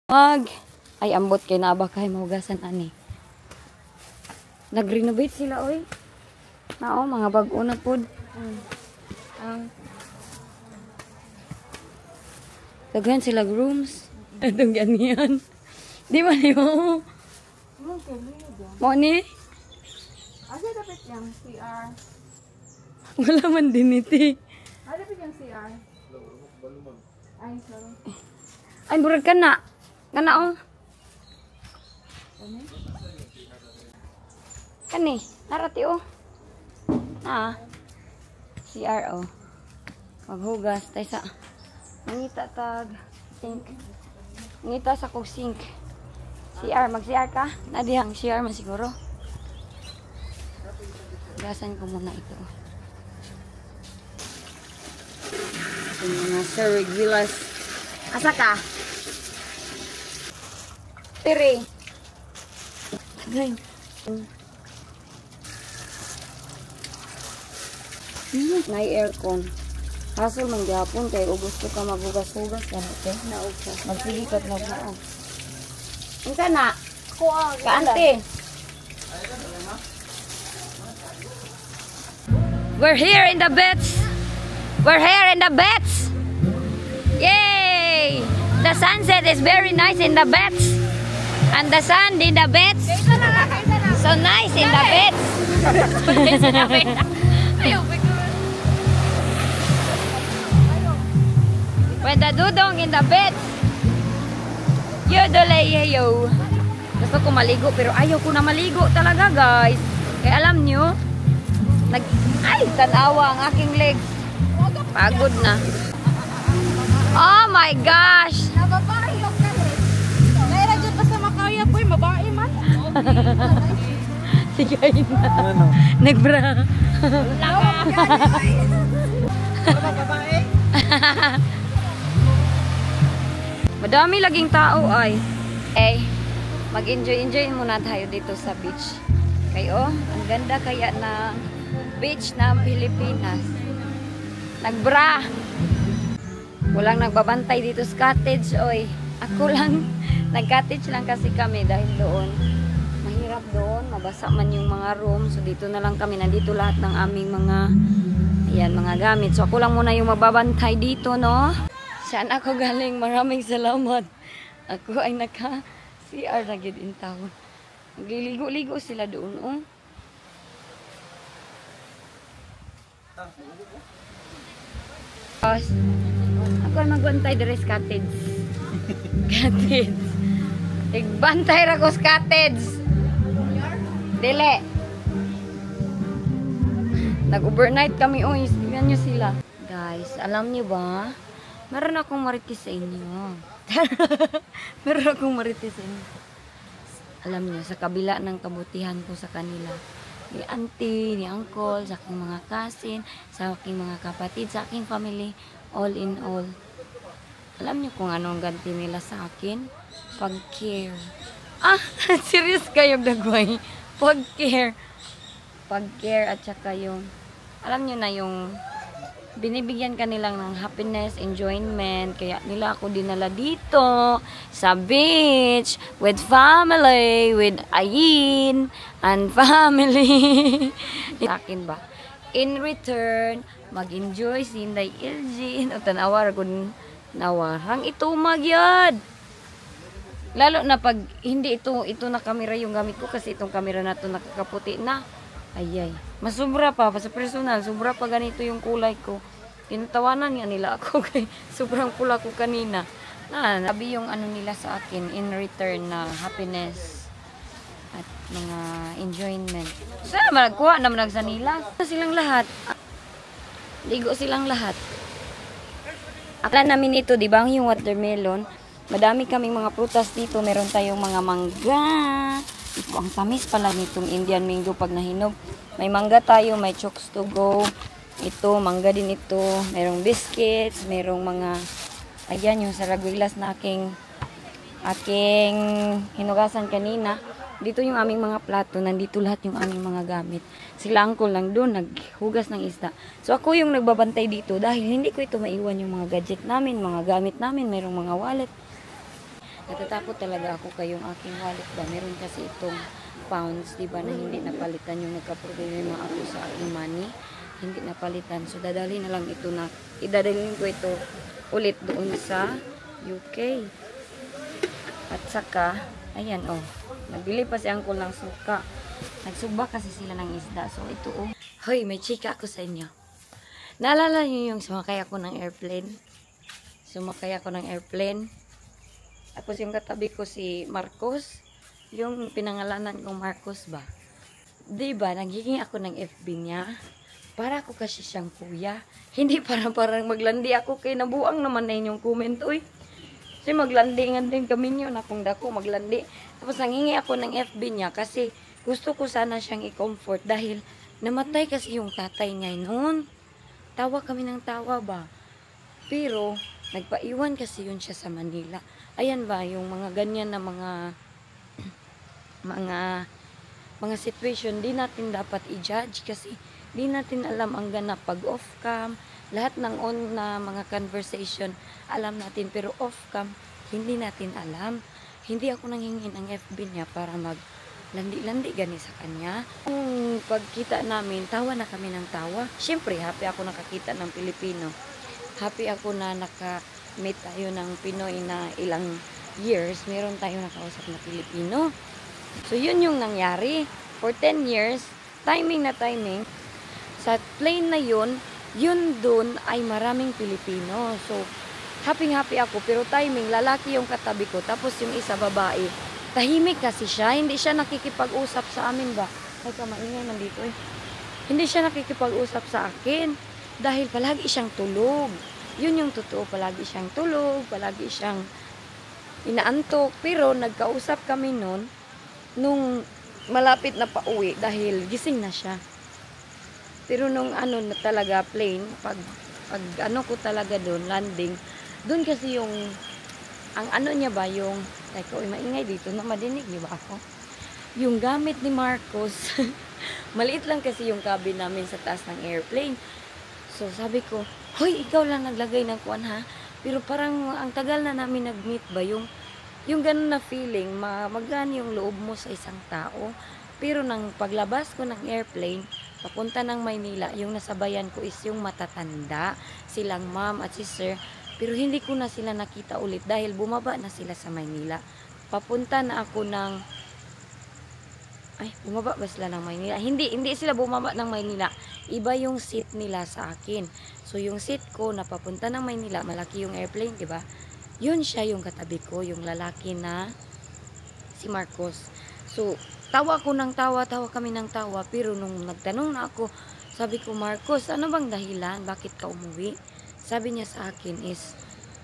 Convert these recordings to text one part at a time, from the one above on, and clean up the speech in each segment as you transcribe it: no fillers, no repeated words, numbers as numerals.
Ay ambot kay naaba kay mahugasan ani. Nag-renovate sila oy. Nao mga bag-o na pod. Daghan sila rooms. Atong ganyan. Di ba niyo? Mo ni? Asa dapat yung CR? Wala man din iti. Asa dapat yung CR? Ay, sorry. Ay burag ka na. Kana oh. Kani, narati oh. CR oh. Maghugas tay sa mangita tag sink. Ngita sa kog sink. CR, mag-CR ka? Nadihang CR man siguro. Gasan ko muna ito. Yung mga Sir Regulas. Asa ka? Tiri. Tagay. May aircon. Hassle man gyapon kay ug gusto ka maghugas-hugas kanite. Naog ka. Magsigikat na na. Unsa na? Kaante. We're here in the beds. We're here in the beds. Yay! The sunset is very nice in the beds. And the sun in the beds. So nice in the beds. When the dudong in the bed, yo. Gusto ko maligo pero ayaw ko na maligo talaga guys. Kaya alam nyo, ay, tanawa ang aking legs. Pagod na. Oh my gosh! Nababae yung kare. Naira dyan pa sa Makaya po, mabae man. Sige na. Ano? Nagbra. Laka. Babae? Madami laging tao ay. Mag-enjoy muna tayo dito sa beach. Kayo, ang ganda kaya na beach ng Pilipinas. Nagbra. Walang nagbabantay dito sa cottage, oy. Ako lang, nag-cottage lang kasi kami dahil doon. Mahirap doon, mabasa man yung mga room. So dito na lang kami, nandito lahat ng aming mga gamit. So ako lang muna yung mababantay dito, no? Saan ako galing? Maraming salamat. Ako ay naka-CR na gid in town. Magliligo-ligo sila doon, oh. Ako ay magbantay diri sa cottage. Cottage. Igbantay ra ko sa cottage. Dili. Nag-overnight kami, oh. Tingnan nyo sila. Guys, alam nyo ba? Meron akong marites sa inyo. Meron akong marites sa inyo. Alam nyo, sa kabila ng kabutihan ko sa kanila, ni auntie, ni uncle, sa aking mga cousin, sa aking mga kapatid, sa aking family, all in all. Alam nyo kung anong ganti nila sa akin? Pag-care. Serious kayong dagway. Pag-care. Pag-care at saka yung, alam nyo na yung, binibigyan ka nilang ng happiness, enjoyment. Kaya nila ako dinala dito sa beach with family, with Ayin and family. Sa akin ba? In return, mag-enjoy si Inday Ilji. O tanawar kung nawarang ito magyad. Lalo na pag hindi ito na camera yung gamit ko kasi itong camera na ito nakakaputi na. Ayay. Mas sobra pa sa personal, sobra pa ganito yung kulay ko. Tinatawanan nga nila ako kay sobrang pula ko kanina. Sabi yung ano nila sa akin in return na happiness at mga enjoyment. So, magkuha naman sa nila. Silang lahat. Ligo silang lahat. Akala namin ito, di ba, yung watermelon. Madami kaming mga prutas dito. Meron tayong mga mangga. Ang tamis pala nitong Indian mango pag nahinog. May mangga tayo, may chokes to go. Ito, mangga din ito. Merong biscuits, merong mga, ayan, yung saraguilas na aking hinugasan kanina. Dito yung aming mga plato, nandito lahat yung aming mga gamit. Sila uncle lang doon, naghugas ng isda. So ako yung nagbabantay dito dahil hindi ko ito maiwan yung mga gadget namin, mga gamit namin, merong mga wallet. Natatakot talaga ako kayong aking wallet ba. Meron kasi itong pounds, di ba, na hindi napalitan yung nagka-problema ako sa aking money. Hindi napalitan. So, idadalhin ko ito ulit doon sa UK. At saka, ayan, oh. Nagbili pa si Uncle ng suka. Nagsugba kasi sila ng isda. So, ito, oh. Hoy, may chika ako sa inyo. Naalala niyo yung sumakay ako ng airplane? Sumakay ako ng airplane. Tapos yung katabi ko si Marcos. Yung pinangalanan kong Marcos ba? Diba, nagiging ako ng FB niya. Para ako kasi siyang kuya. Hindi parang maglandi ako kay nabuang naman na inyong comment. Uy, kasi maglandi nga din kami nyo. Nakong dako maglandi. Tapos nangingi ako ng FB niya kasi gusto ko sana siyang i-comfort dahil namatay kasi yung tatay niya noon. Tawa kami ng tawa ba? Pero, nagpaiwan kasi yun siya sa Manila. Ayan ba, yung mga ganyan na mga situation, di natin dapat i-judge kasi di natin alam ang ganap pag off-cam. Lahat ng on na mga conversation, alam natin. Pero off-cam, hindi natin alam. Hindi ako nanghingi ng FB niya para landi-landi gani sa kanya. Kung pagkita namin, tawa na kami ng tawa. Siyempre, happy ako nakakita ng Pilipino. Happy ako na naka-meet tayo ng Pinoy na ilang years. Meron tayo nakausap na Pilipino. So, yun yung nangyari. For 10 years, timing na timing. Sa plane na yun dun ay maraming Pilipino. So, happy ako. Pero timing, lalaki yung katabi ko. Tapos yung isa babae. Tahimik kasi siya. Hindi siya nakikipag-usap sa amin ba? Ay, kamaingay man dito eh. Hindi siya nakikipag-usap sa akin. Dahil palagi siyang tulog. Yun yung totoo. Palagi siyang tulog. Palagi siyang inaantok. Pero nagkausap kami nun. Nung malapit na pauwi. Dahil gising na siya. Pero nung ano na talaga plane. Pag ano ko talaga dun. Landing. Dun kasi yung ang ano niya ba yung teka, maingay dito na madinig niyo ba ako? Yung gamit ni Marcos. Maliit lang kasi yung cabin namin sa taas ng airplane. So, sabi ko, hoy, ikaw lang naglagay ng kuwan ha? Pero parang ang tagal na namin nag-meet ba? Yung ganun na feeling, magaan yung loob mo sa isang tao. Pero nang paglabas ko ng airplane, papunta ng Maynila, yung nasabayan ko is yung matatanda. Silang mom at si sir. Pero hindi ko na sila nakita ulit dahil bumaba na sila sa Maynila. Papunta na ako ng bumaba ba sila ng Maynila? Hindi sila bumaba ng Maynila. Iba yung seat nila sa akin. So, yung seat ko na papunta ng Maynila, malaki yung airplane, di ba? Yun siya yung katabi ko, yung lalaki na si Marcos. So, tawa kami ng tawa. Pero nung nagtanong na ako, sabi ko, Marcos, ano bang dahilan? Bakit ka umuwi? Sabi niya sa akin is,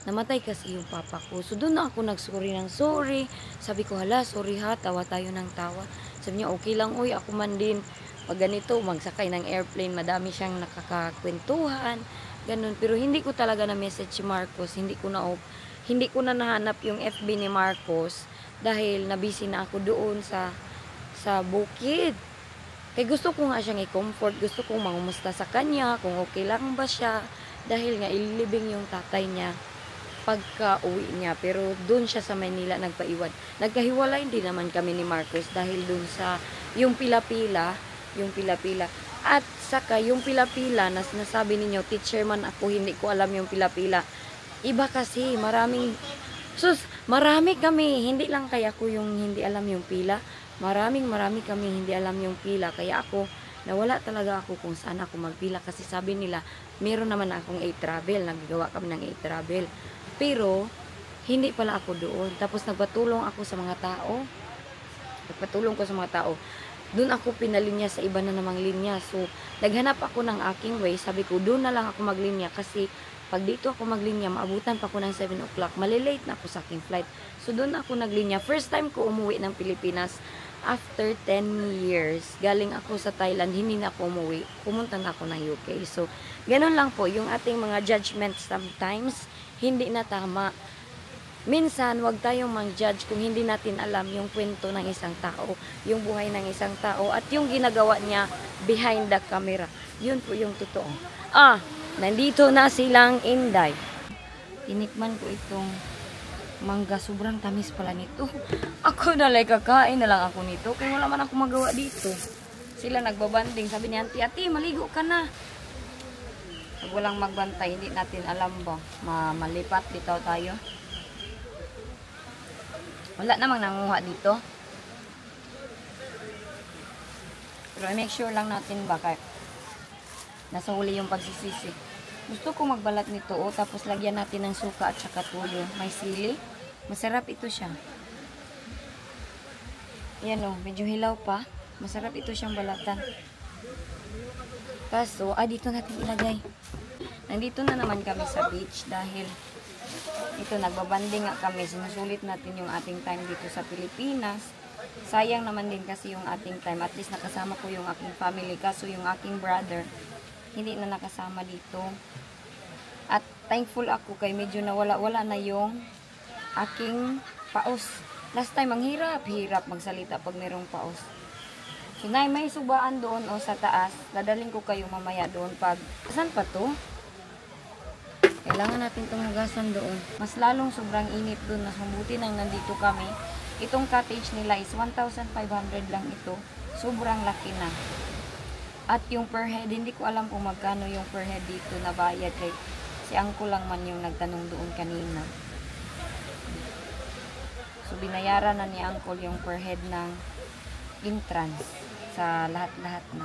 namatay kasi yung papa ko. So, doon na ako nagsorry ng sorry. Sabi ko, hala, sorry ha, tawa tayo ng tawa. Sabi niya, okay lang, uy, ako man din. Pag ganito, magsakay ng airplane, madami siyang nakakakwentuhan. Ganun. Pero hindi ko talaga na-message si Marcos. Hindi ko na nahanap yung FB ni Marcos dahil nabisi na ako doon sa bukid. Kaya gusto ko nga siyang i-comfort. Gusto kong mangumusta sa kanya, kung okay lang ba siya. Dahil nga, ililibing yung tatay niya pagka uwi niya. Pero doon siya sa Manila nagpaiwan. Nagkahiwalay din naman kami ni Marcos dahil doon sa yung pila-pila. At saka yung pila-pila na nasabi ninyo, teacher man ako, hindi ko alam yung pila-pila. Iba kasi, marami kami. Hindi lang kaya ko yung hindi alam yung pila. Marami kami hindi alam yung pila. Kaya ako, nawala talaga ako kung saan ako magpila. Kasi sabi nila, meron naman akong A-Travel. Nagagawa kami ng A-Travel. Pero, hindi pala ako doon. Tapos nagpatulong ako sa mga tao. Doon ako pinalinya sa iba na namang linya. So, naghanap ako ng aking way. Sabi ko, doon na lang ako maglinya. Kasi, pag dito ako maglinya, maabutan pa ako ng 7 o'clock. Malilate na ako sa aking flight. So, doon ako naglinya. First time ko umuwi ng Pilipinas after 10 years. Galing ako sa Thailand, hindi na ako umuwi. Pumunta na ako ng UK. So, ganun lang po. Yung ating mga judgments sometimes, hindi na tama. Minsan, wag tayong mang-judge kung hindi natin alam yung kwento ng isang tao, yung buhay ng isang tao, at yung ginagawa niya behind the camera. Yun po yung totoo. Nandito na silang Inday. Tinikman ko itong Mangga, sobrang tamis pala nito. Ako na lang kakain na lang ako nito. Kaya wala man ako magawa dito. Sila nagbabanding. Sabi ni Auntie, Ate, maligo ka na. Pag walang magbantay, hindi natin alam ba. Malipat dito tayo. Wala namang nanguha dito. Pero make sure lang natin baka nasa huli yung pagsisisi. Gusto ko magbalat nito tapos lagyan natin ng suka at saka tuyo. May sili. Masarap ito siya. Yan medyo hilaw pa. Masarap ito siyang balatan. Kaso, dito natin ilagay. Nandito na naman kami sa beach dahil ito, nagbabanding nga kami. Sinusulit natin yung ating time dito sa Pilipinas. Sayang naman din kasi yung ating time. At least nakasama ko yung aking family. Kaso yung aking brother, hindi na nakasama dito. At thankful ako kay medyo nawala-wala na yung aking paus. Last time, ang hirap magsalita pag merong paus. So, may subaan doon sa taas. Dadaling ko kayo mamaya doon pag... Saan pa to? Kailangan natin itong hugasan doon. Mas lalong sobrang init doon. Mas mabuti nang nandito kami. Itong cottage nila is 1,500 lang ito. Sobrang laki na. At yung per head, hindi ko alam kung magkano yung per head dito na bayad. Kay si Angko lang man yung nagtanong doon kanina. So, binayaran na ni Angko yung per head ng entrance sa lahat-lahat na.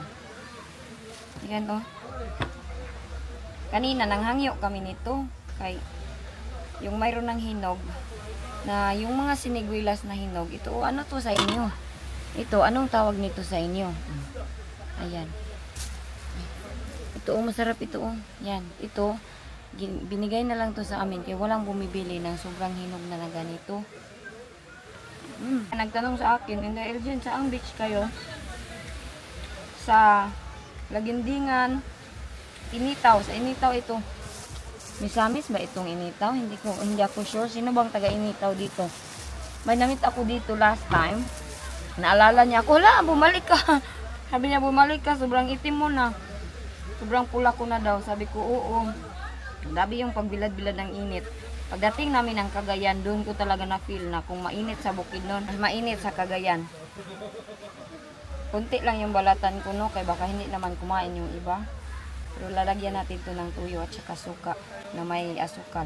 Yan Kanina, nanghangyo kami nito. Kay yung mayroon ng hinog na yung mga siniguilas na hinog. Ito, ano to sa inyo? Ito, anong tawag nito sa inyo? Ayan. Ito, masarap ito. Yan. Ito, binigay na lang to sa amin. Kaya walang bumibili ng sobrang hinog na ganito. Nagtanong sa akin, in the Elgin, saang beach kayo? Sa Lagindingan, Initaw. Sa Initaw ito. Misamis ba itong Initaw? Hindi ako sure. Sino bang taga Initaw dito? May namit ako dito last time. Naalala niya ako, hala, bumalik ka. Sabi niya, bumalik ka. Sobrang itim mo na. Sobrang pula ko na daw. Sabi ko, oo. Dabi yung pagbilad-bilad ng init. Pagdating namin ng Cagayan, doon ko talaga na-feel na kung mainit sa Bukidnon, mas mainit sa Cagayan. Kunti lang yung balatan ko, kaya baka hindi naman kumain yung iba. Pero lalagyan natin to ng tuyo at saka suka na may asukal.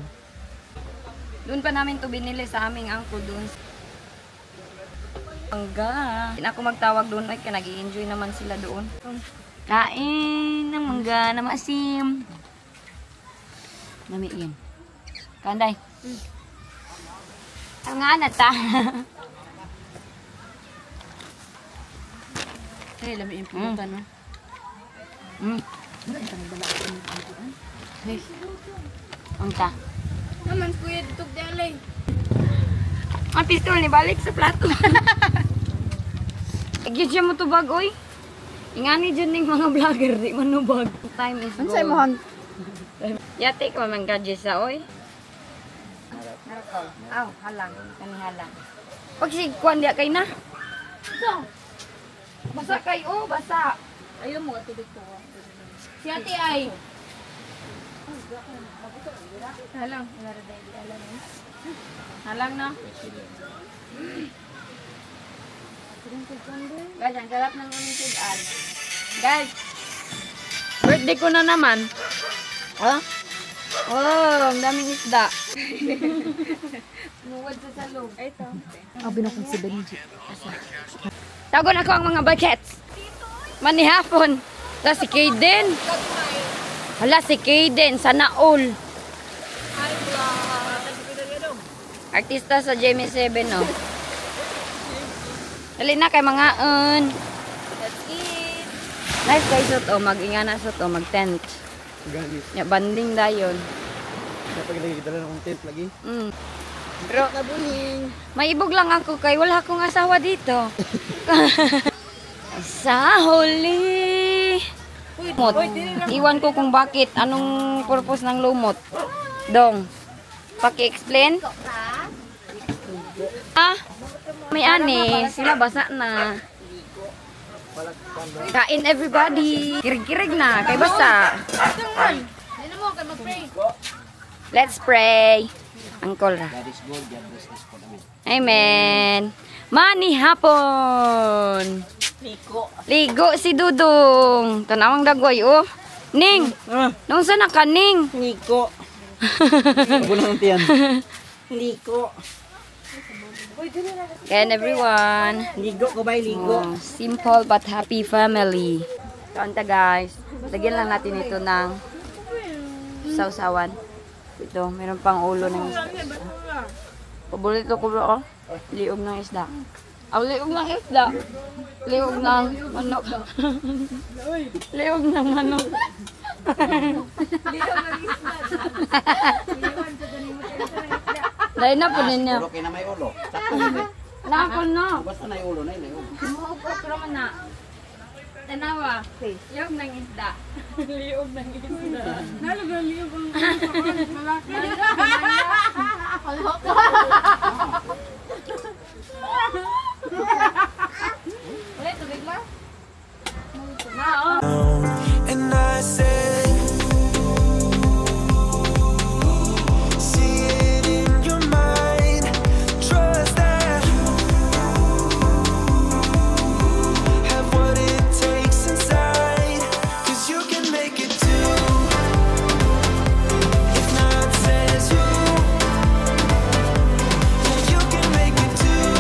Doon pa namin to binili sa aming angko doon. Mangga. Hindi ako magtawag doon, ay nag-i-enjoy naman sila doon. Kain ng mangga na maasim. Nami yan. Kanday. Ang nga na ta. Ay, lami yung pulutan, no? Hey. Ang ta. Naman, kuya, dito dalay. Ang pistol ni balik sa plato. Agyan siya mo tubag, oy. Ingani dyan ng mga vlogger, di manubag. Time is Ano sa'yo mo, gold. Yate ko man gadget sa, oy. Aw, halang. Kani halang. Pag si Kwan diya kay na. Basa kay, basa. Ayaw mo, tubig ko. Si ate ay. Halang. Halang na. Guys, ang sarap ng aming tigaan. Guys, birthday ko na naman. Ang daming isda. Nuwad sa salog. Ito. Binakong si Benji. Tagon ako ang mga bagets. Manihapon. Hala si Kaden. Hala si Kaden. Sana all. Artista sa Jamie 7, no? Dali na kay mga Let's eat. nice guys to. Mag-ingana sa to. Mag-tent. Ya, banding dayon. Kapag kita lang ng tent lagi. Pero, may ibog lang ako kay wala akong asawa dito. Sa huli. Lumot. Iwan ko kung bakit. Anong purpose ng lumot. Dong. Paki-explain. May ani. Sila basa na. Kain everybody. Kirig-kirig na. Kay basa. Hindi na mo, kay mag-pray. Let's pray. Angkol ra. God is good, God bless this po namin. Amen. Mani hapon. Ligo si Dudong. Tanawang dagoy, oh. Ning. Nung sana ka, Ning? Liko. Abo na ng tiyan. Liko. And everyone. Ligo ko ba? Ligo. Oh, simple but happy family. Kanta guys. Lagyan lang natin ito ng sausawan. Ito, meron pang ulo ng isda. Paborito ko bro, oh. Liog ng isda. Liog ng isda. Liog ng manok. Liog ng manok. Dahil na po ninyo. Puro kayo na may ulo. Sakto yun eh. Nakakol no. Basta na yung ulo na yun. Pero man na. Tanawa. Liog ng isda. Liog ng isda. Nalagang liyo kang malaki. Ulit, tubig lang. And I said, see it in your mind, trust that, have what it takes inside, 'cause you can make it too, if not says who, yeah, you can make it too,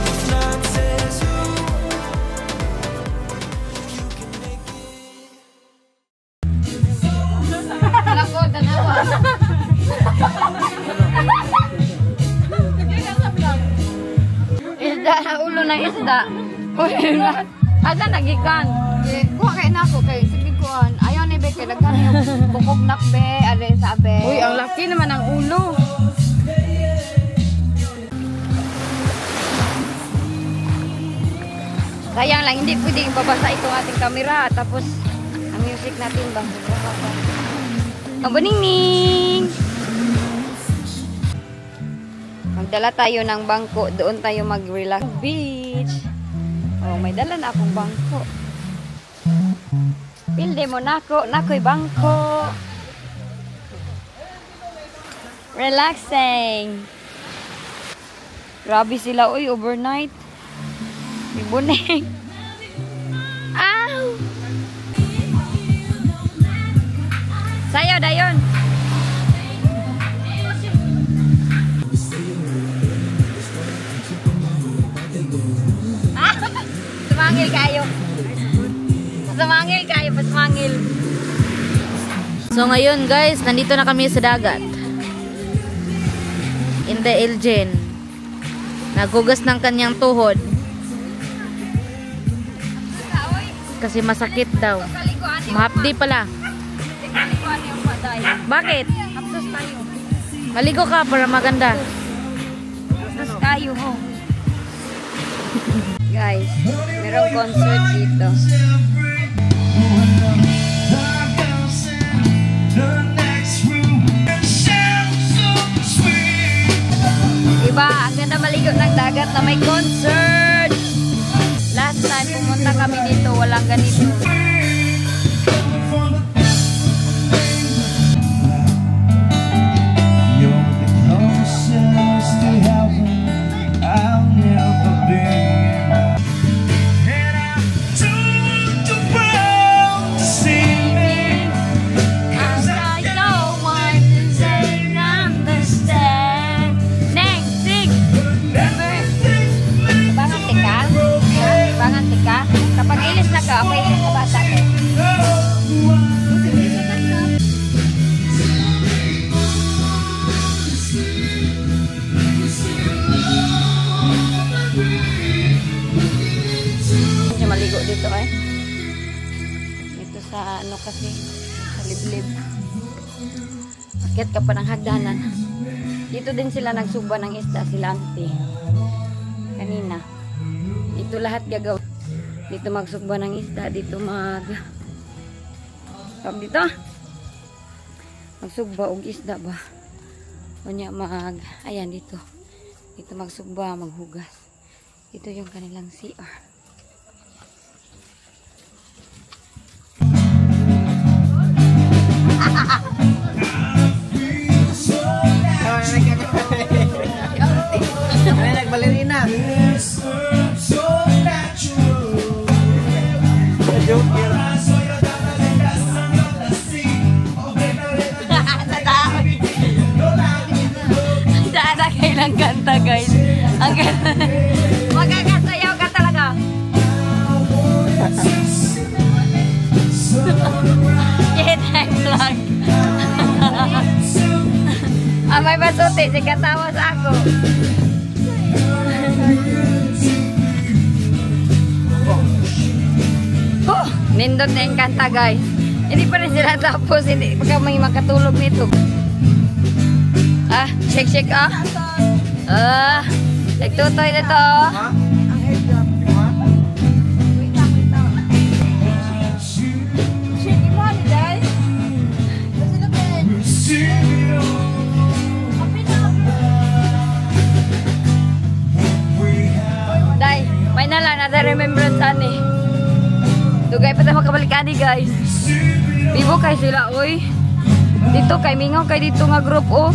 if not says who. Lako, tanawa. Isda na ulo ng isda. Uy, asa nagikan? Kuha kay nako kay sige kuan. Ayaw ni be kay daghan yung bukog nakbe, ade sabe. Uy, ang laki naman ang ulo. Sayang lang, hindi pwedeng babasa itong ating kamera. Tapos, ang music natin ba? Ang baningning! Magdala tayo ng bangko. Doon tayo mag-relax. Beach! Oh, may dala na akong bangko. Pilde mo nako. Nako'y bangko. Relaxing! Grabe sila, uy, overnight. May buneng. Ow! Sayo, dayon. Sumangil kayo. Sumangil kayo, pasumangil. So ngayon guys, nandito na kami sa dagat. In the Elgin. Nagugas ng kanyang tuhod. Kasi masakit daw. Mahapdi pala. Bakit? Hapsos tayo. Maligo ka para maganda. Hapsos tayo, ho. Guys, merong concert dito. Diba? Ang ganda maligo ng dagat na may concert. Last time pumunta kami dito, walang ganito. You're the closest to heaven I'll never be. And I took the world to see me, 'cause I don't want to say understand. Neng, sing! Bangan tika? Bangan tika? Kapag ilis na ka, okay ilis na bata ko. Siya maligo dito eh. Dito sa ano kasi, sa liblib. Akyat ka pa ng hagdanan. Dito din sila nagsuba ng isda, sila auntie. Kanina. Dito lahat gagaw. Dito magsugba ng isda, dito dito. Magsugba og isda ba? Kunya ayan dito. Dito magsugba, maghugas. Ito yung kanilang CR. balerina. So natural. Joker. Dada kailang kanta guys. Ang ganda. Magkakasayaw ka talaga. Yeah, time vlog. May basuti, sige tawa sa ako. Nindot na yung kanta guys. Hindi pa rin sila tapos, hindi pa kami makatulog nito. Shake nagtutoy na to. Day, may nalang na remembrance ani. Dugay pa tayo makabalik ani guys. Bibo kay sila oy. Dito kay mingaw kay dito nga group oh.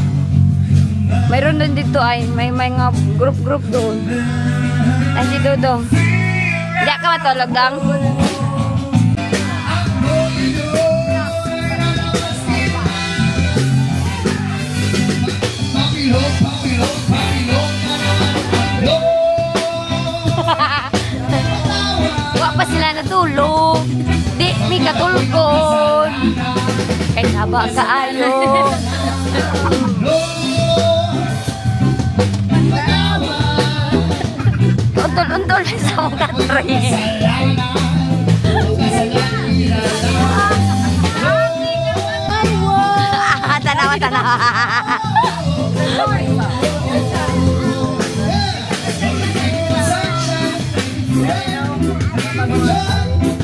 Mayroon din dito ay may mga group doon. Ay si Dodong. Hindi ka matulog dang? Wala pa sila natulog. Di, may katulgon. Kay saba kaayo. Untol-untol sa mga tre. Tanawa.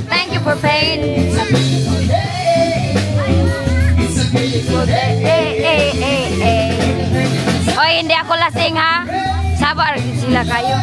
Thank you for paying. Oy, hindi ako lasing ha. Sabar sila kayo.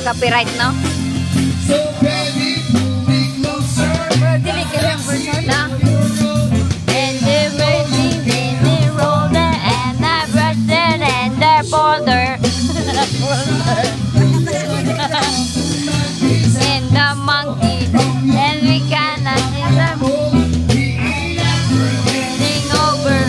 Copyright, no? So baby, pull me closer. Dili kailang version na. And the racing in the roller and the brushing and the boulder. And the monkey and we cannot see them getting over.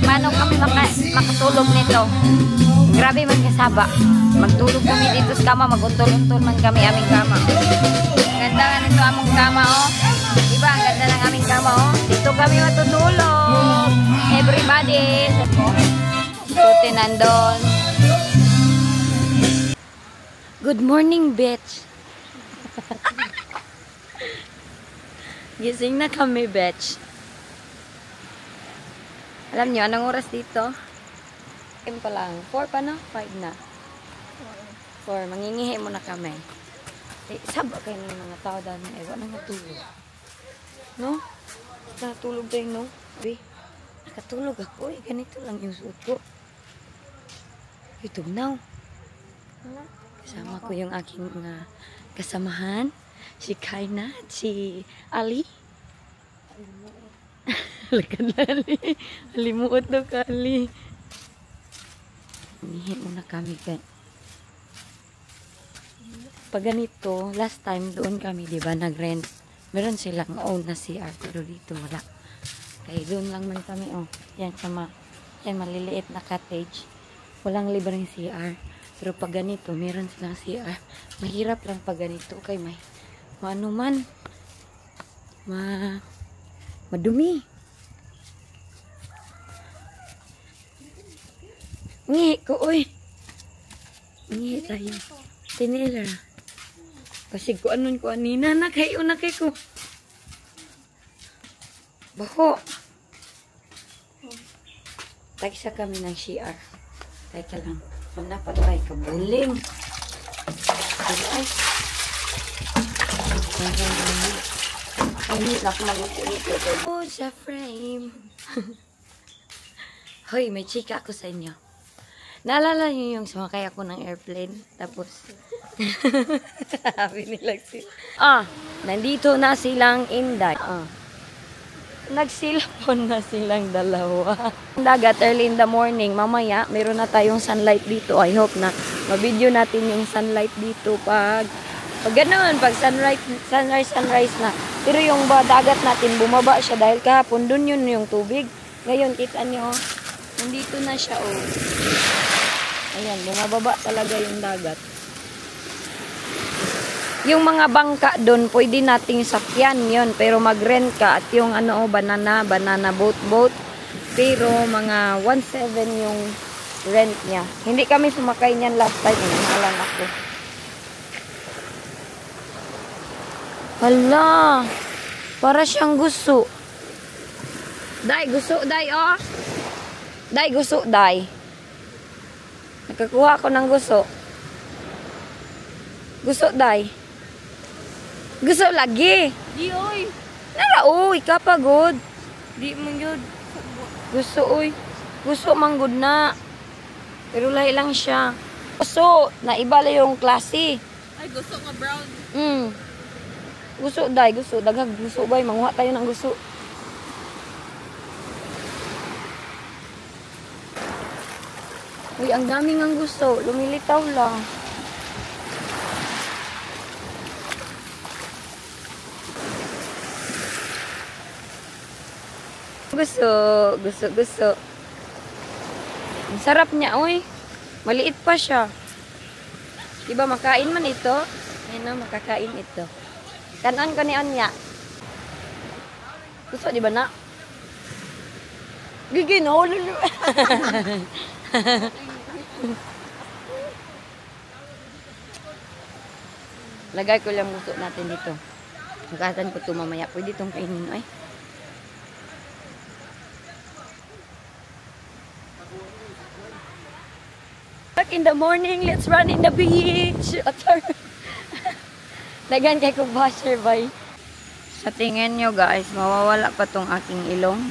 Paano kami makatulog nito? Grabe man kasaba. Magtulog kami dito sa kama, maguntol-untol man kami aming kama. Ganda nga nito among kama oh. Diba? Ang ganda ng aming kama oh. Dito kami matutulog. Everybody. Suti nandun. Good morning, bitch. Gising na kami, bitch. Alam niyo, anong oras dito? M pa lang. 4 pa na? 5 na? 4. Mangingihi muna kami. Saba kayo ng mga tao dahil na ewan na natulog. No? Natulog tayo, no? Be, nakatulog ako eh. Ganito lang yung suot ko. YouTube now. Kasama ko yung aking kasamahan. Si Kaina at si Ali. Lakan lali. Alimuot daw ka, Ali. Nihi muna kami kay. pag ganito, last time doon kami, di ba, nag-rent. Meron silang own na CR, pero dito wala. Kaya doon lang man kami, oh. Yan, yan, maliliit na cottage. Walang libreng CR. Pero pag ganito, meron silang CR. Mahirap lang pag ganito, kay may maano man. Madumi. Ngihi ko, uy. Ngihi tayo. Tinila. Kasi ko anon ko anina na kay ko. Baho. Tagsa kami ng CR. Teka lang. Dapat ay kabuling. Ay. Ay, nak mag-ulit. Oh, sa frame. Hoy, may chika ako sa inyo. Naalala niyo yung sumakay ako ng airplane? Tapos, sabi nila sila. Nandito na silang Inday. Nagsilapon na silang dalawa. Dagat early in the morning. Mamaya, meron na tayong sunlight dito. I hope na ma-video natin yung sunlight dito pag ganoon, pag sunrise na. Pero yung dagat natin, bumaba siya dahil kahapon dun yun yung tubig. Ngayon, kita nyo, nandito na siya, oh. Ayan, bumababa talaga yung dagat. Yung mga bangka doon, pwede nating sakyan yun. Pero mag-rent ka. At yung ano, banana boat. Pero mga 1.7 yung rent niya. Hindi kami sumakay niyan last time. Inahalan ako. Hala. Para siyang gusto. Day, gusto, day, oh. Day, gusto, day. Nakakuha ko ng gusto. Gusto, day. Gusto lagi. Di oy. Nara, uy, kapagod. Di mo yun. Gusto, uy. Gusto manggod na. Pero lahi lang siya. Gusto, naibala yung klase. Ay, gusto nga brown. Gusto, day, gusto. Daghag, gusto, bay. Manguha tayo ng gusto. Uy, ang daming ang gusto. Lumilitaw lang. Gusto. Ang sarap niya, uy. Maliit pa siya. Diba, makain man ito? Ayun na, makakain ito. Kanan ko ni Anya. Gusto, diba na? Gigi, nahulun. Lagay ko lang gusto natin dito. Magkatan ko ito mamaya. Pwede itong kainin, ay. In the morning, let's run in the beach. Dagan kay ko basher bay. Sa tingin nyo guys, mawawala pa tong aking ilong.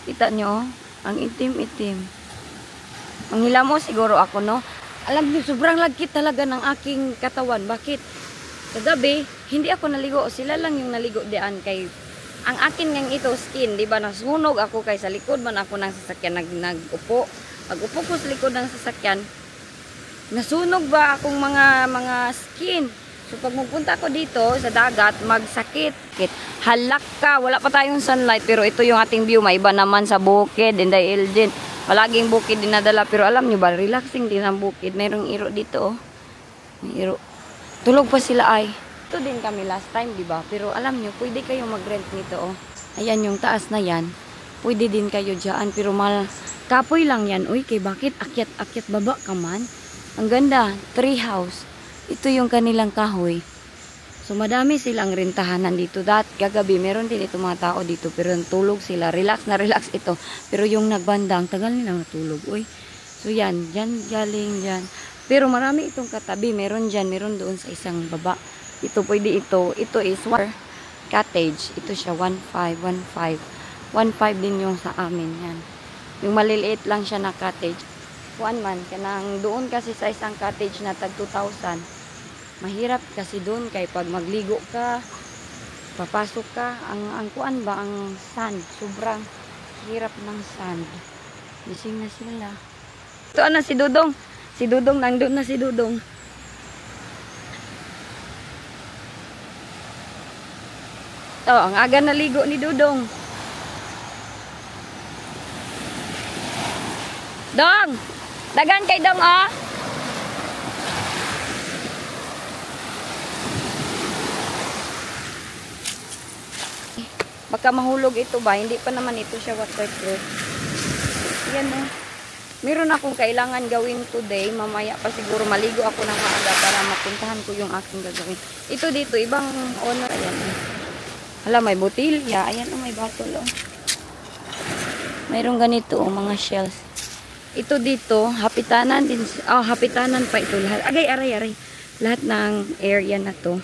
Kita nyo, ang itim-itim. Ang hila mo siguro ako, no? Alam niyo, sobrang lagkit talaga ng aking katawan. Bakit? Kagabi, hindi ako naligo. Sila lang yung naligo diyan kay ang akin ngang ito skin, di ba? Nasunog ako kay sa likod man ako ng sasakyan nag-upo. Pag-upo ko sa likod ng sasakyan, nasunog ba akong mga skin. So pag magpunta ako dito sa dagat, magsakit. Halak ka, wala pa tayong sunlight pero ito yung ating view. May iba naman sa bukid, Inday Elgin. Palaging bukid dinadala pero alam nyo ba, relaxing din ang bukid. Mayroong iro dito, oh. May iro. Tulog pa sila ay. Ito din kami last time, di ba? Pero alam nyo, pwede kayo mag-rent nito, oh. Ayan yung taas na yan. Pwede din kayo dyan pero kapoy lang yan. Uy, kay bakit akyat baba ka man? Ang ganda, tree house. Ito yung kanilang kahoy. So madami silang rentahanan dito. Kagabi meron din itong mga tao dito pero tulog sila. Relax na relax ito. Pero yung nagbandang, tagal nilang natulog. Uy. So yan, galing dyan. Pero marami itong katabi. Meron dyan, meron doon sa isang baba. Ito pwede ito. Ito is cottage. Ito siya 1.5. 1.5 din yung sa amin. Yan. Yung maliliit lang siya na cottage. 1 man. Kanang doon kasi sa isang cottage na tag 2,000. Mahirap kasi doon kay pag magligo ka, papasok ka, ang kuan ba, ang sand, sobrang hirap ng sand. Gising na sila. Ito na si Dudong. Si Dudong, nandun na si Dudong. To, ang aga naligo ni Dudong. Dong! Dagan kay Dong, oh! Baka mahulog ito ba? Hindi pa naman ito siya waterproof. Yan, oh. Meron akong kailangan gawin today. Mamaya pa siguro maligo ako ng maaga para mapuntahan ko yung aking gagawin. Ito dito, ibang honor. Ayan, oh. Hala, may botilya. Ayan, oh, may bottle, oh. Mayroong ganito, oh, mga shells. Ito dito, hapitanan din. Oh, hapitanan pa ito lahat. Agay, aray. Lahat ng area na to.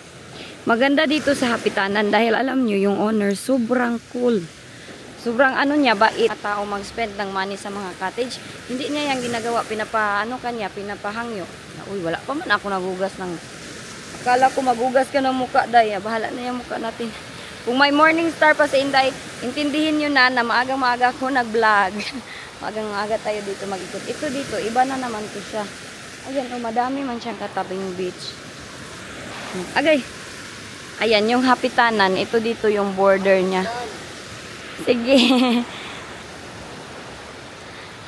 Maganda dito sa hapitanan dahil alam nyo, yung owner, sobrang cool. Sobrang ano niya, bait. Tao mag-spend ng money sa mga cottage. Hindi niya yung ginagawa, pinapahangyo. Uy, wala pa man ako nagugas ng... Akala ko magugas ka ng muka, day. Bahala na yung muka natin. Kung may morning star pa sa Inday, intindihin nyo na maagang-maaga ako nag-vlog. Maagang-maaga tayo dito mag-ikot. Ito dito, iba na naman to siya. Ayan, oh, madami man siyang katabing beach. Agay. Ayan, yung hapitanan. Ito dito yung border niya. Sige.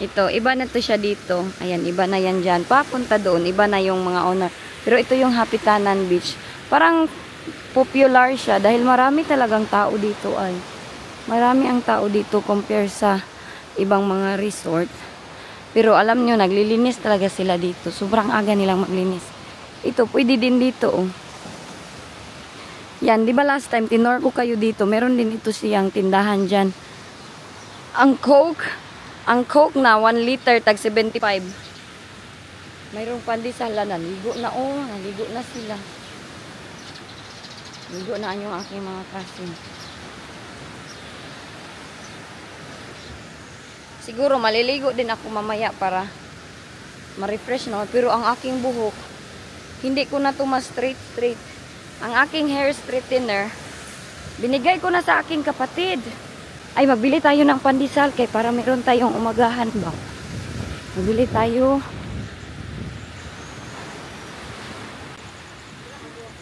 Ito, iba na to siya dito. Ayan, iba na yan dyan. Papunta doon, iba na yung mga owner. Pero ito yung hapitanan beach. Parang popular siya dahil marami talagang tao dito ay. Marami ang tao dito compare sa ibang mga resort. Pero alam nyo, naglilinis talaga sila dito. Sobrang aga nilang maglinis. Ito, pwede din dito, oh. Yan, di ba last time, tinor ko kayo dito. Meron din ito siyang tindahan dyan. Ang Coke na 1 liter, tag 75. Mayroong pandesal na, naligo na, oh. Naligo na sila. Naligo na yung aking mga cousin. Siguro maliligo din ako mamaya para ma-refresh na. Pero ang aking buhok, hindi ko na to ma-straight. Ang aking hair straightener, binigay ko na sa aking kapatid. Ay, magbili tayo ng pandesal kay para meron tayong umagahan ba. Magbili tayo.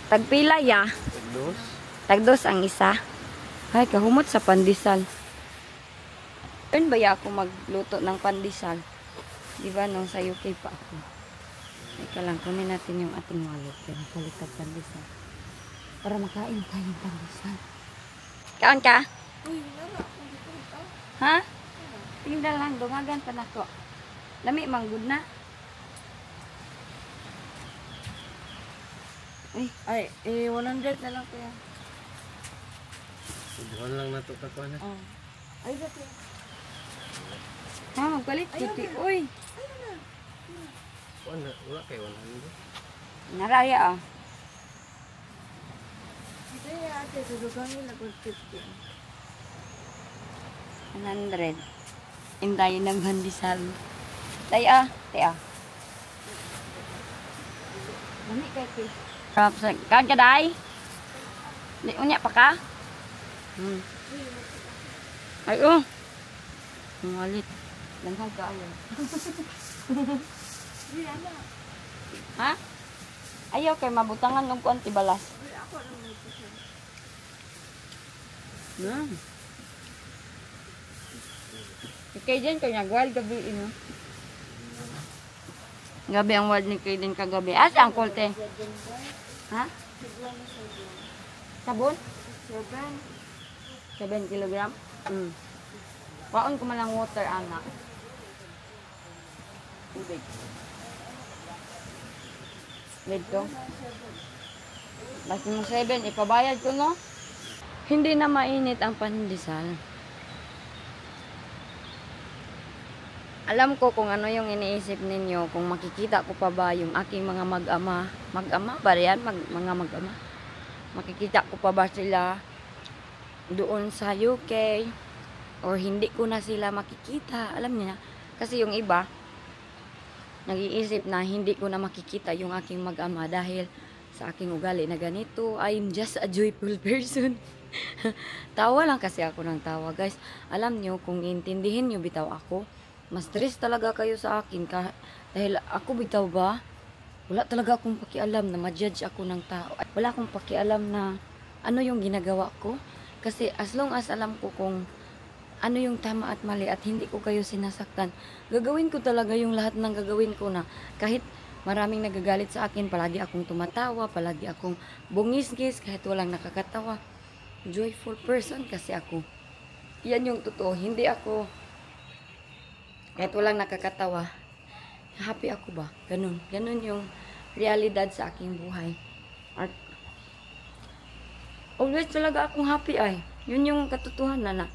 Tagpila ya. Tagdos ang isa. Ay, kahumot sa pandesal. Turn ba ako magluto ng pandesal? Diba nung sa UK pa ako? Ika lang, kunin natin yung ating wallet. Pero palitan pandesal. Para makain tayong pandesal. Kaon ka? Ha? Tingnan lang, dungagan pa na ko. Lami, manggod na. Ay, 100 na lang kuya. Subuhan lang na ito kakuha na. Oh. Ay, dati. Ha, magpalit. Tuti. Uy. Wala kayo 100. Naraya ah. Ito yung ate, sudugan nila kung 50. 100. Intayin ng pandesal. Tay ah. Mami kay Chris. Kaan ka day? Di unya pa ka? Ay oh. Ngalit. Langhag ka ayaw. Ha? Ayaw kay mabutangan ng kuan tibalas. Okay dyan kaya wild gabi ino. Gabi ang wild ni Kaden kagabi. Asa ang kolte? Ha? Sabon? 7 kilogram? Waon ko man lang water, anak. Tubig. Dito. Basta mo 7, ipabayad ko, no? Hindi na mainit ang pandesal. Alam ko kung ano yung iniisip ninyo, kung makikita ko pa ba yung aking mga mag-ama. Mag-ama ba yan? Mga mag-ama. Makikita ko pa ba sila doon sa UK? Or hindi ko na sila makikita. Alam niyo na. Kasi yung iba, nag-iisip na hindi ko na makikita yung aking mag-ama dahil sa aking ugali na ganito. I'm just a joyful person. Tawa lang kasi ako ng tawa, guys. Alam niyo, kung intindihin niyo bitaw ako, mas stress talaga kayo sa akin. Dahil ako bitaw ba, wala talaga akong pakialam na ma-judge ako ng tao. Wala akong pakialam na ano yung ginagawa ko. Kasi as long as alam ko kung ano yung tama at mali at hindi ko kayo sinasaktan, gagawin ko talaga yung lahat ng gagawin ko na kahit maraming nagagalit sa akin, palagi akong tumatawa, palagi akong bungis-ngis kahit walang nakakatawa. Joyful person kasi ako. Yan yung totoo. Hindi ako, kahit walang nakakatawa, happy ako ba? Ganun. Ganun yung realidad sa aking buhay. At always talaga akong happy ay. Yun yung katotohanan na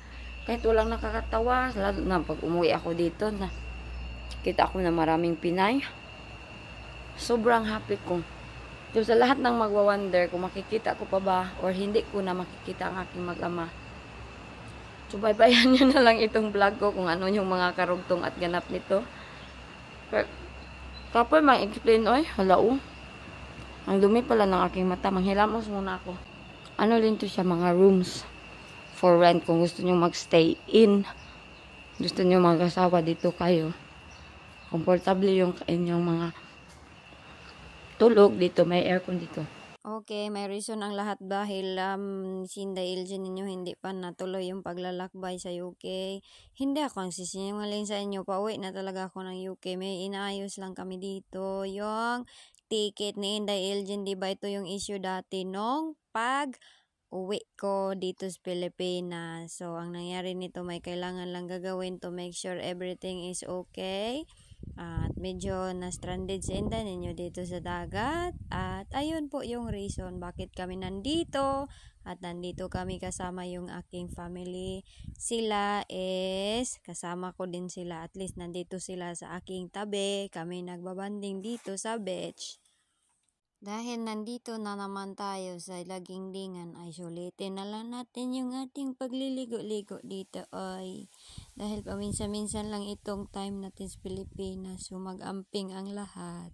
kahit walang nakakatawa, lalo na pag umuwi ako dito na kita ako na maraming Pinay, sobrang happy ko. So, sa lahat ng magwa-wonder kung makikita ko pa ba or hindi ko na makikita ang aking mag-ama. So, baybayan nyo na lang itong vlog ko kung ano yung mga karugtong at ganap nito. Kapag ma-explain, oy, halao. Ang dumi pala ng aking mata. Manghilamos muna ako. Ano din to siya, mga rooms for rent. Kung gusto nyo magstay in, gusto nyo mag-asawa dito kayo. Komportable yung inyong mga tulog dito. May aircon dito. Okay, may reason ang lahat dahil Sinday Elgin ninyo hindi pa natuloy yung paglalakbay sa UK. Hindi ako ang sisinungaling sa inyo. Pauwi na talaga ako ng UK. May inaayos lang kami dito. Yung ticket ni Inday Elgin, di ba ito yung issue dati nung uwi ko dito sa Pilipinas. So, ang nangyari nito, may kailangan lang gagawin to make sure everything is okay. At medyo na-stranded si Inday ninyo dito sa dagat. At ayun po yung reason bakit kami nandito. At nandito kami kasama yung aking family. Sila is, kasama ko din sila. At least nandito sila sa aking tabi. Kami nagbabanding dito sa beach. Dahil nandito na naman tayo sa Lagingdingan, ay sulitin na lang natin yung ating pagliligo-ligo dito ay. Dahil paminsan-minsan lang itong time natin sa Pilipinas, so mag-amping ang lahat.